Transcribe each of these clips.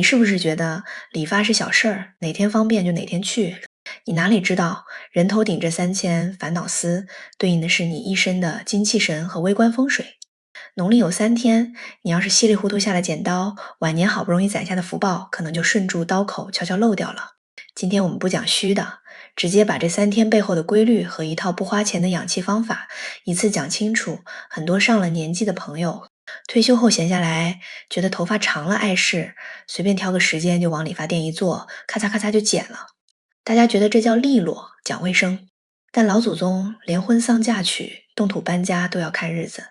你是不是觉得理发是小事儿，哪天方便就哪天去？你哪里知道，人头顶这3000烦恼丝，对应的是你一身的精气神和微观风水。农历有3天，你要是稀里糊涂下了剪刀，晚年好不容易攒下的福报，可能就顺住刀口悄悄漏掉了。今天我们不讲虚的，直接把这3天背后的规律和一套不花钱的养气方法一次讲清楚。很多上了年纪的朋友，退休后闲下来，觉得头发长了碍事，随便挑个时间就往理发店一坐，咔嚓咔嚓就剪了。大家觉得这叫利落，讲卫生。但老祖宗连婚丧嫁娶、动土搬家都要看日子，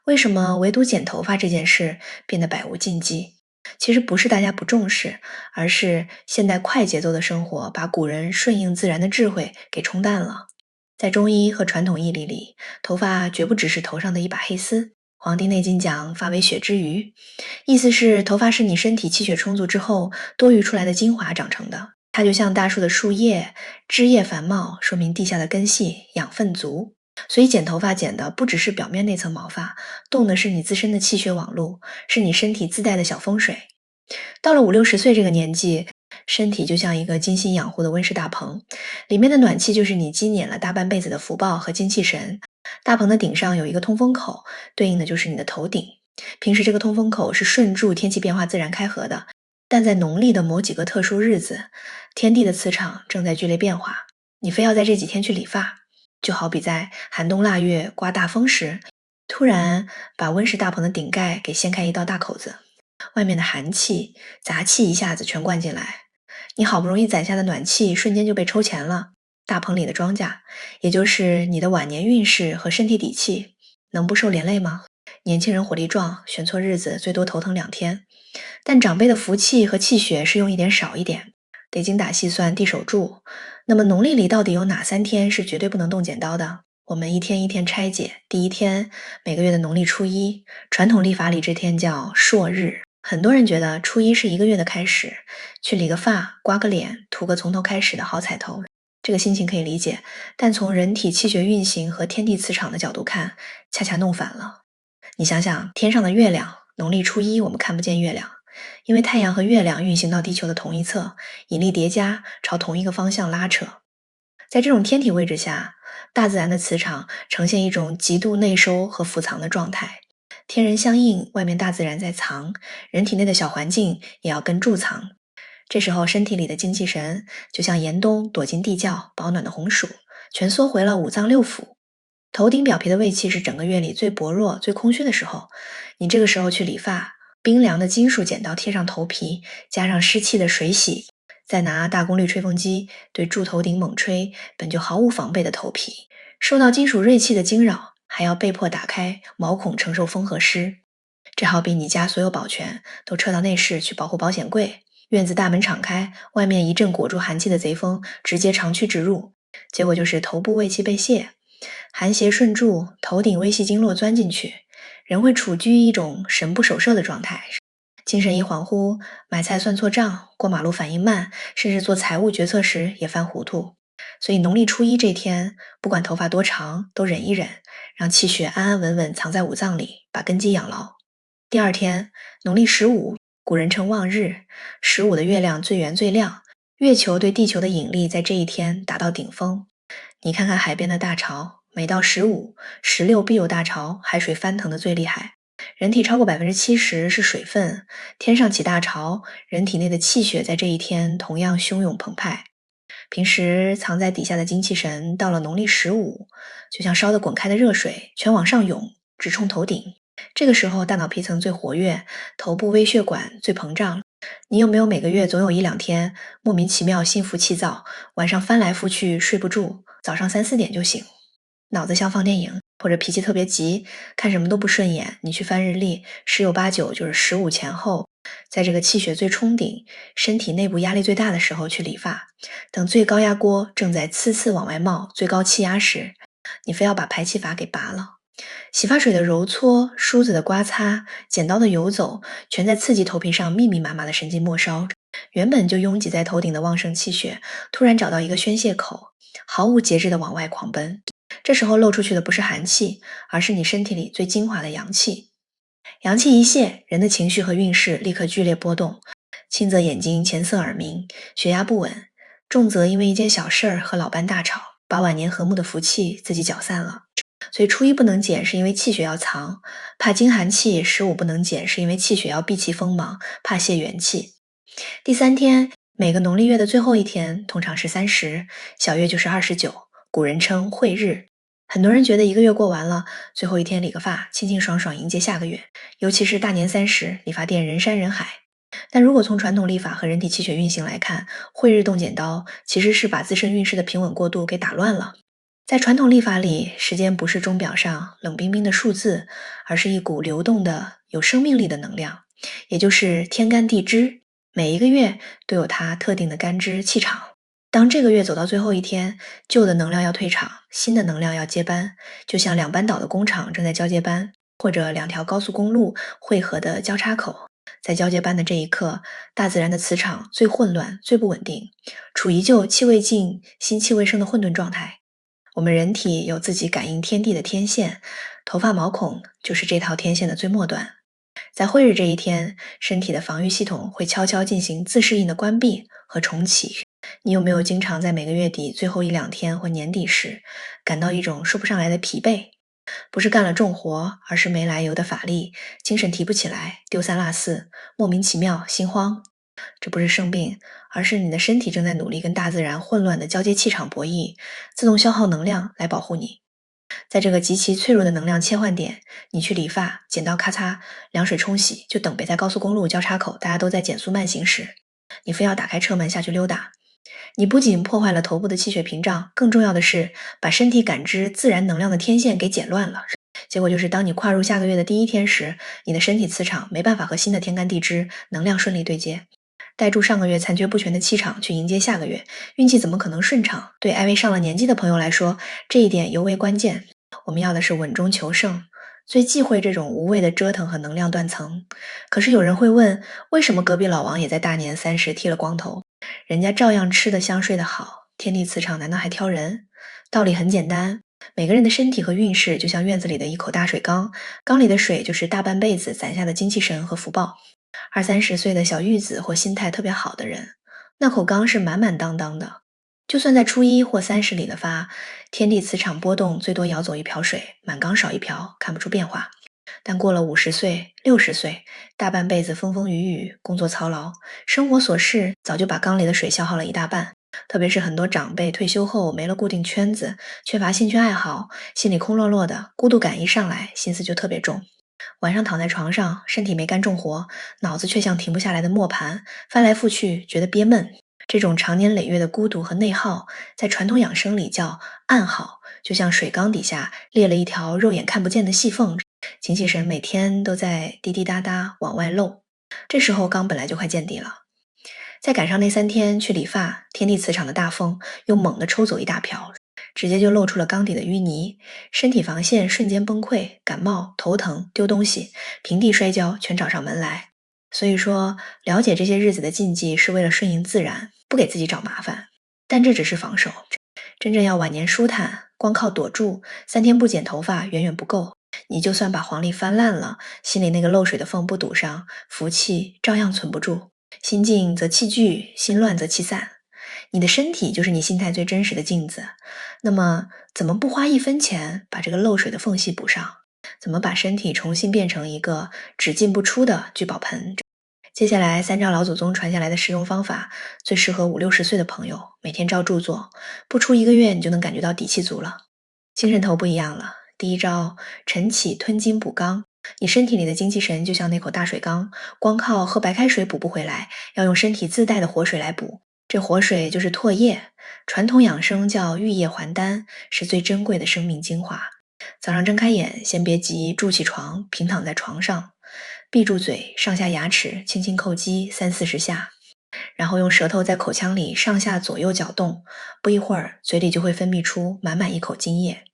为什么唯独剪头发这件事变得百无禁忌？其实不是大家不重视，而是现代快节奏的生活把古人顺应自然的智慧给冲淡了。在中医和传统义理里，头发绝不只是头上的一把黑丝。黄帝内经讲发为血之余，意思是头发是你身体气血充足之后多余出来的精华长成的。它就像大树的树叶，枝叶繁茂，说明地下的根系养分足。所以剪头发剪的不只是表面那层毛发，动的是你自身的气血网路，是你身体自带的小风水。到了50、60岁这个年纪，身体就像一个精心养护的温室大棚，里面的暖气就是你积攒了大半辈子的福报和精气神。大棚的顶上有一个通风口，对应的就是你的头顶。平时这个通风口是顺住天气变化自然开合的，但在农历的某几个特殊日子，天地的磁场正在剧烈变化，你非要在这几天去理发，就好比在寒冬腊月刮大风时，突然把温室大棚的顶盖给掀开一道大口子，外面的寒气、杂气一下子全灌进来，你好不容易攒下的暖气瞬间就被抽钱了。大棚里的庄稼，也就是你的晚年运势和身体底气，能不受连累吗？年轻人火力壮，选错日子最多头疼2天，但长辈的福气和气血是用一点少一点，得精打细算地守住。那么农历里到底有哪3天是绝对不能动剪刀的？我们一天一天拆解。第一天，每个月的农历初一，传统历法里这天叫朔日。很多人觉得初一是一个月的开始，去理个发、刮个脸、涂个从头开始的好彩头，这个心情可以理解，但从人体气血运行和天地磁场的角度看，恰恰弄反了。你想想，天上的月亮，农历初一我们看不见月亮，因为太阳和月亮运行到地球的同一侧，引力叠加，朝同一个方向拉扯。在这种天体位置下，大自然的磁场呈现一种极度内收和伏藏的状态。天人相应，外面大自然在藏，人体内的小环境也要跟住藏。这时候身体里的精气神就像严冬躲进地窖保暖的红薯，全缩回了五脏六腑。头顶表皮的胃气是整个月里最薄弱最空虚的时候，你这个时候去理发，冰凉的金属剪刀贴上头皮，加上湿气的水洗，再拿大功率吹风机对住头顶猛吹，本就毫无防备的头皮受到金属锐气的惊扰，还要被迫打开毛孔承受风和湿。这好比你家所有保全都撤到内室去保护保险柜，院子大门敞开，外面一阵裹住寒气的贼风直接长驱直入，结果就是头部胃气被泄，寒邪顺注，头顶微细经络钻进去，人会处居一种神不守舍的状态，精神一恍惚，买菜算错账，过马路反应慢，甚至做财务决策时也犯糊涂。所以农历初一这天，不管头发多长，都忍一忍，让气血安安稳稳藏在五脏里，把根基养牢。第二天，农历15，古人称望日，15的月亮最圆最亮，月球对地球的引力在这一天达到顶峰。你看看海边的大潮，每到15、16必有大潮，海水翻腾的最厉害。人体超过70%是水分，天上起大潮，人体内的气血在这一天同样汹涌澎湃。平时藏在底下的精气神，到了农历15，就像烧得滚开的热水，全往上涌，直冲头顶。这个时候大脑皮层最活跃，头部微血管最膨胀。你有没有每个月总有1、2天莫名其妙心浮气躁，晚上翻来覆去睡不住，早上3、4点就醒，脑子像放电影，或者脾气特别急，看什么都不顺眼，你去翻日历，10有8九就是15前后，在这个气血最冲顶，身体内部压力最大的时候去理发，等最高压锅正在呲呲往外冒，最高气压时，你非要把排气阀给拔了。洗发水的揉搓，梳子的刮擦，剪刀的游走，全在刺激头皮上密密麻麻的神经末梢。原本就拥挤在头顶的旺盛气血，突然找到一个宣泄口，毫无节制地往外狂奔。这时候漏出去的不是寒气，而是你身体里最精华的阳气。阳气一泄，人的情绪和运势立刻剧烈波动，轻则眼睛前色耳鸣，血压不稳；重则因为一件小事儿和老伴大吵，把晚年和睦的福气自己搅散了。所以初一不能减是因为气血要藏，怕经寒气；15不能减是因为气血要避其锋芒，怕泄元气。第3天，每个农历月的最后一天，通常是30，小月就是29，古人称晦日。很多人觉得一个月过完了，最后一天理个发，清清爽爽迎接下个月，尤其是大年30，理发店人山人海。但如果从传统历法和人体气血运行来看，晦日动剪刀其实是把自身运势的平稳过渡给打乱了。在传统历法里，时间不是钟表上冷冰冰的数字，而是一股流动的有生命力的能量，也就是天干地支，每一个月都有它特定的干支气场。当这个月走到最后一天，旧的能量要退场，新的能量要接班，就像两班倒的工厂正在交接班，或者两条高速公路汇合的交叉口。在交接班的这一刻，大自然的磁场最混乱、最不稳定，处于旧气未尽、新气未生的混沌状态。我们人体有自己感应天地的天线，头发毛孔就是这套天线的最末端。在晦日这一天，身体的防御系统会悄悄进行自适应的关闭和重启。你有没有经常在每个月底最后1-2天或年底时，感到一种说不上来的疲惫？不是干了重活，而是没来由的乏力，精神提不起来，丢三落四，莫名其妙，心慌。这不是生病，而是你的身体正在努力跟大自然混乱的交接气场博弈，自动消耗能量来保护你。在这个极其脆弱的能量切换点，你去理发，剪刀咔嚓，凉水冲洗，就等北在高速公路交叉口大家都在减速慢行时，你非要打开车门下去溜达。你不仅破坏了头部的气血屏障，更重要的是把身体感知自然能量的天线给剪乱了。结果就是当你跨入下个月的第一天时，你的身体磁场没办法和新的天干地支能量顺利对接，带住上个月残缺不全的气场去迎接下个月，运气怎么可能顺畅？对艾薇上了年纪的朋友来说，这一点尤为关键。我们要的是稳中求胜，最忌讳这种无谓的折腾和能量断层。可是有人会问，为什么隔壁老王也在大年30剃了光头，人家照样吃得香睡得好，天地磁场难道还挑人？道理很简单，每个人的身体和运势就像院子里的一口大水缸，缸里的水就是大半辈子攒下的精气神和福报。20-30岁的小玉子或心态特别好的人，那口缸是满满当当的。就算在初一或30理了发，天地磁场波动最多舀走一瓢水，满缸少一瓢，看不出变化。但过了50岁、60岁，大半辈子风风雨雨，工作操劳，生活琐事早就把缸里的水消耗了一大半。特别是很多长辈退休后没了固定圈子，缺乏兴趣爱好，心里空落落的，孤独感一上来，心思就特别重。晚上躺在床上，身体没干重活，脑子却像停不下来的磨盘，翻来覆去，觉得憋闷。这种长年累月的孤独和内耗，在传统养生里叫暗耗，就像水缸底下裂了一条肉眼看不见的细缝，精气神每天都在滴滴答答往外漏。这时候缸本来就快见底了，再赶上那3天去理发，天地磁场的大风又猛地抽走一大瓢，直接就露出了缸底的淤泥，身体防线瞬间崩溃，感冒、头疼、丢东西、平地摔跤全找上门来。所以说，了解这些日子的禁忌是为了顺应自然，不给自己找麻烦。但这只是防守，真正要晚年舒坦，光靠躲住3天不剪头发远远不够。你就算把黄历翻烂了，心里那个漏水的缝不堵上，福气照样存不住。心静则气聚，心乱则气散。你的身体就是你心态最真实的镜子。那么，怎么不花1分钱把这个漏水的缝隙补上？怎么把身体重新变成一个只进不出的聚宝盆？接下来3招老祖宗传下来的实用方法，最适合50-60岁的朋友，每天照住做，不出1个月你就能感觉到底气足了。精神头不一样了。第一招，晨起吞金补刚。你身体里的精气神就像那口大水缸，光靠喝白开水补不回来，要用身体自带的活水来补。这活水就是唾液，传统养生叫玉液还丹，是最珍贵的生命精华。早上睁开眼，先别急，筑起床，平躺在床上，闭住嘴，上下牙齿轻轻叩击30-40下，然后用舌头在口腔里上下左右搅动，不一会儿嘴里就会分泌出满满一口津液。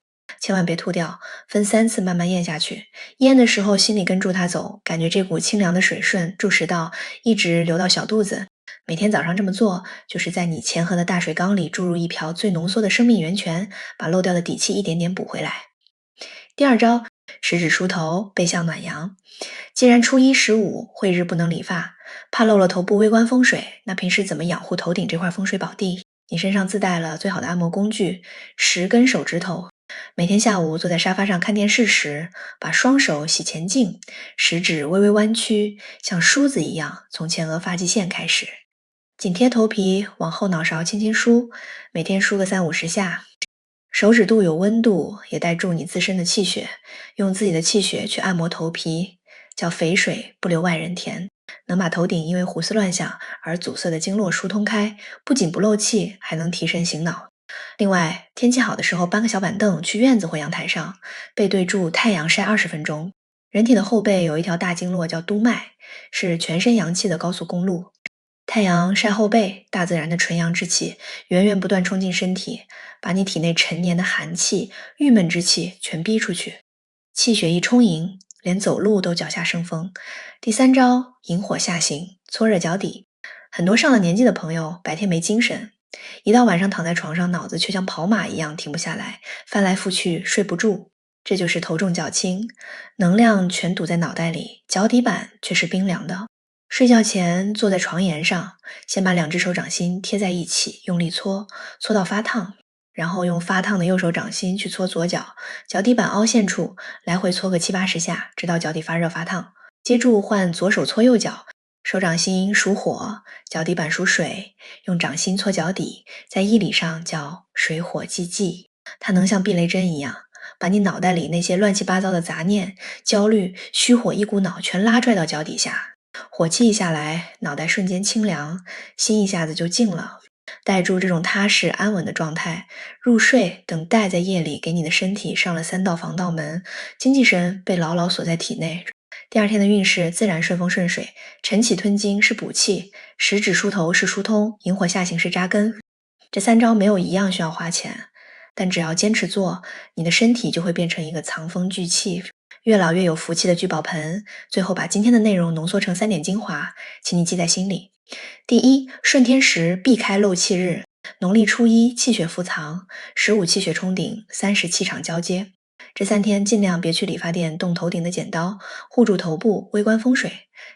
千万别吐掉，分3次慢慢咽下去。咽的时候心里跟住它走，感觉这股清凉的水顺注食道一直流到小肚子。每天早上这么做，就是在你前河的大水缸里注入一瓢最浓缩的生命源泉，把漏掉的底气一点点补回来。第二招，食指梳头，背向暖阳。既然初一、15晦日不能理发，怕漏了头部微观风水，那平时怎么养护头顶这块风水宝地？你身上自带了最好的按摩工具，10根手指头。每天下午坐在沙发上看电视时，把双手洗前镜，食指微微弯曲，像梳子一样从前额发际线开始，紧贴头皮，往后脑勺轻轻梳，每天梳个30-50下。手指肚有温度，也带助你自身的气血，用自己的气血去按摩头皮，叫肥水不流外人田，能把头顶因为胡思乱想而阻塞的经络疏通开，不仅不漏气，还能提神醒脑。另外，天气好的时候搬个小板凳去院子或阳台上，背对住太阳晒20分钟。人体的后背有一条大经络叫督脉，是全身阳气的高速公路。太阳晒后背，大自然的纯阳之气源源不断冲进身体，把你体内陈年的寒气、郁闷之气全逼出去。气血一充盈，连走路都脚下生风。第3招，引火下行，搓热脚底。很多上了年纪的朋友白天没精神，一到晚上躺在床上，脑子却像跑马一样停不下来，翻来覆去睡不住。这就是头重脚轻，能量全堵在脑袋里，脚底板却是冰凉的。睡觉前坐在床沿上，先把2只手掌心贴在一起，用力搓，搓到发烫，然后用发烫的右手掌心去搓左脚，脚底板凹陷处来回搓个70-80下，直到脚底发热发烫。接住换左手搓右脚，手掌心属火，脚底板属水，用掌心搓脚底，在医理上叫水火既济。它能像避雷针一样，把你脑袋里那些乱七八糟的杂念、焦虑、虚火一股脑全拉拽到脚底下。火气一下来，脑袋瞬间清凉，心一下子就静了。带住这种踏实安稳的状态，入睡等待在夜里给你的身体上了3道防盗门，精气神被牢牢锁在体内。第2天的运势自然顺风顺水，晨起吞金是补气，食指梳头是疏通，引火下行是扎根。这3招没有一样需要花钱，但只要坚持做，你的身体就会变成一个藏风聚气、越老越有福气的聚宝盆。最后把今天的内容浓缩成3点精华，请你记在心里。第一，顺天时避开漏气日，农历初一气血伏藏，15气血冲顶，30气场交接。这3天尽量别去理发店动头顶的剪刀，护住头部，微观风水，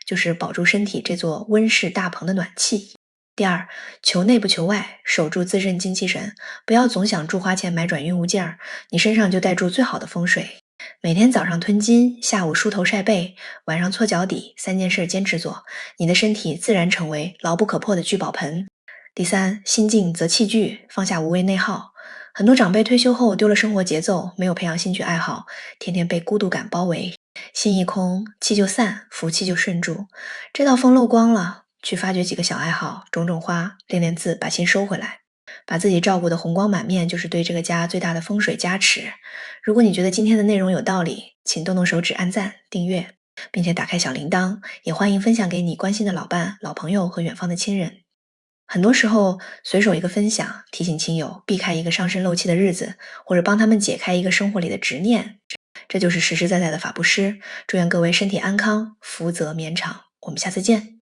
就是保住身体这座温室大棚的暖气。第2，求内不求外，守住自身精气神，不要总想住花钱买转运物件儿，你身上就带住最好的风水。每天早上吞金，下午梳头晒背，晚上搓脚底，3件事坚持做，你的身体自然成为牢不可破的聚宝盆。第3，心静则气聚，放下无谓内耗。很多长辈退休后丢了生活节奏，没有培养兴趣爱好，天天被孤独感包围，心一空，气就散，福气就顺住。这道风漏光了，去发掘几个小爱好，种种花，练练字，把心收回来。把自己照顾得红光满面，就是对这个家最大的风水加持。如果你觉得今天的内容有道理，请动动手指按赞、订阅，并且打开小铃铛，也欢迎分享给你关心的老伴、老朋友和远方的亲人。很多时候，随手一个分享，提醒亲友避开一个上身漏气的日子，或者帮他们解开一个生活里的执念，这就是实实在在的法布施。祝愿各位身体安康，福泽绵长。我们下次见。